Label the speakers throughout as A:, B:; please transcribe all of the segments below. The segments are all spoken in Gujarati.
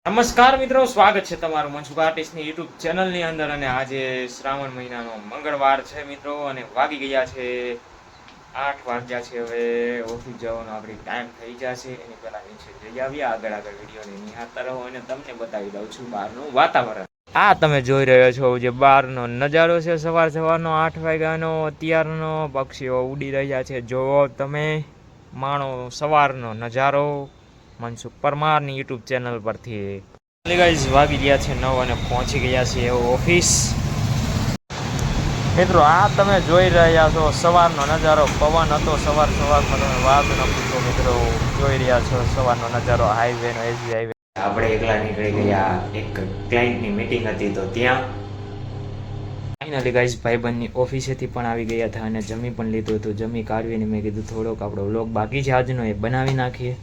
A: નમસ્કાર મિત્રો, સ્વાગત છે તમારું મનસુખ આર્ટિસ્ટની યુટ્યુબ ચેનલની અંદર. અને આજે શ્રાવણ મહિનાનો મંગળવાર છે મિત્રો, અને વાગી ગયા છે 8 વાગ્યા છે. હવે ઓફિસ જવાનો આપણી ટાઈમ થઈ જશે. એની પહેલા નીચે જઈ આવ્યા. આગળ વિડીયોને નિહાળતા રહો અને તમને બતાવી દઉં છું બહારનું વાતાવરણ. આ તમે જોઈ રહ્યા છો જે બહારનો નજારો છે સવારનો 8 વાગ્યાનો અત્યારનો. પક્ષીઓ ઉડી રહ્યા છે, જોવો તમે, માણો સવારનો નજારો મનસુખ પરમારની યુટ્યુબ ચેનલ પરથી. ગાઈઝ વાગી ગયા છે 9 અને પહોંચી ગયા છે ઓફિસ. મિત્રો આ તમે જોઈ રહ્યા છો સવારનો નજારો. પવન હતો સવારમાં, તમે વાત ન પૂછો મિત્રો. જોઈ રહ્યા છો સવારનો નજારો, હાઈવેનો, એસબી હાઈવે. આપણે એકલા નીકળી ગયા, એક ક્લાયન્ટની મીટિંગ હતી તો ત્યાં. ફાઇનલી ગાઈઝ ભાઈબંધની ઓફિસેથી પણ આવી ગયા હતા અને જમી પણ લીધું હતું. જમી કાઢવીને મેં કીધું થોડોક આપણો વ્લોગ બાકી છે આજનો, એ બનાવી નાખીએ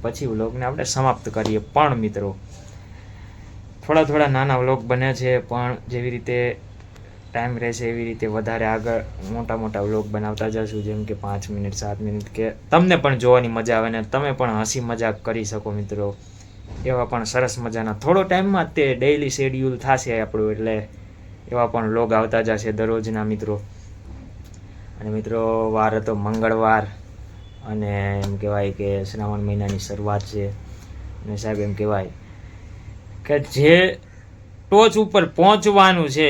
A: પછી વ્લોગને આપણે સમાપ્ત કરીએ. પણ મિત્રો થોડા નાના વ્લોગ બને છે, પણ જેવી રીતે ટાઈમ રહેશે એવી રીતે વધારે આગળ મોટા વ્લોગ બનાવતા જશું. જેમ કે 5 મિનિટ 7 મિનિટ, કે તમને પણ જોવાની મજા આવે ને તમે પણ હસી મજાક કરી શકો મિત્રો. એવા પણ સરસ મજાના થોડો ટાઈમમાં તે ડેઇલી શેડ્યુલ થશે આપણું, એટલે એવા પણ વ્લોગ આવતા જશે દરરોજના મિત્રો. અને મિત્રો વાર હતો મંગળવાર, અને એમ કહેવાય કે શ્રાવણ મહિનાની શરૂઆત છે. અને સાહેબ એમ કહેવાય કે જે ટોચ ઉપર પહોંચવાનું છે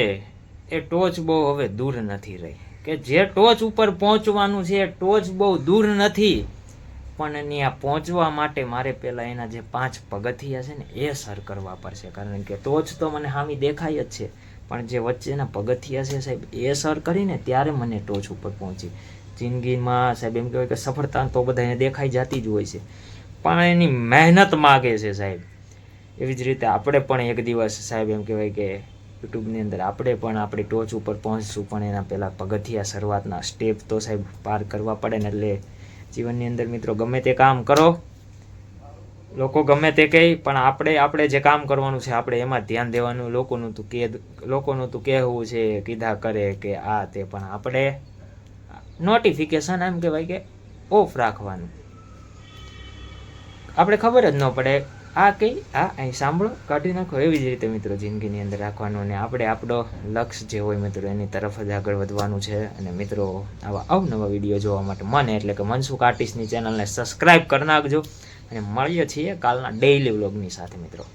A: એ ટોચ બહુ હવે દૂર નથી રહી. કે જે ટોચ ઉપર પહોંચવાનું છે એ ટોચ બહુ દૂર નથી, પણ ત્યાં પહોંચવા માટે મારે પહેલાં એના જે 5 પગથિયા છે ને એ સર કરવા પડશે. કારણ કે ટોચ તો મને સામી દેખાય જ છે, પણ જે વચ્ચેના પગથિયા છે સાહેબ એ સર કરીને ત્યારે મને ટોચ ઉપર પહોંચી. જિંદગીમાં સાહેબ એમ કહેવાય કે સફળતા તો બધાને દેખાઈ જતી જ હોય છે, પણ એની મહેનત માગે છે સાહેબ. એવી જ રીતે આપણે પણ એક દિવસ સાહેબ એમ કહેવાય કે યુટ્યુબની અંદર આપણે પણ આપણી ટોચ ઉપર પહોંચશું, પણ એના પહેલાં પગથિયા શરૂઆતના સ્ટેપ તો સાહેબ પાર કરવા પડે ને. એટલે જીવનની અંદર મિત્રો ગમે તે કામ કરો, લોકો ગમે તે કહે, પણ આપણે જે કામ કરવાનું છે આપણે એમાં ધ્યાન દેવાનું. લોકોનું તું કહેવું છે કીધા કરે કે આ તે, પણ આપણે નોટિફિકેશન એમ કહેવાય કે ઓફ રાખવાનું. આપણે ખબર જ ન પડે આ અહીં સાંભળો, કાઢી નાખો. એવી જ રીતે મિત્રો જિંદગીની અંદર રાખવાનું, અને આપણે આપણો લક્ષ્ય જે હોય મિત્રો એની તરફ જ આગળ વધવાનું છે. અને મિત્રો આવા અવનવા વિડીયો જોવા માટે મને એટલે કે મનસુખ આર્ટિસ્ટની ચેનલને સબસ્ક્રાઈબ કરી નાખજો. અને મળીએ છીએ કાલના ડેઇલી વ્લોગની સાથે મિત્રો.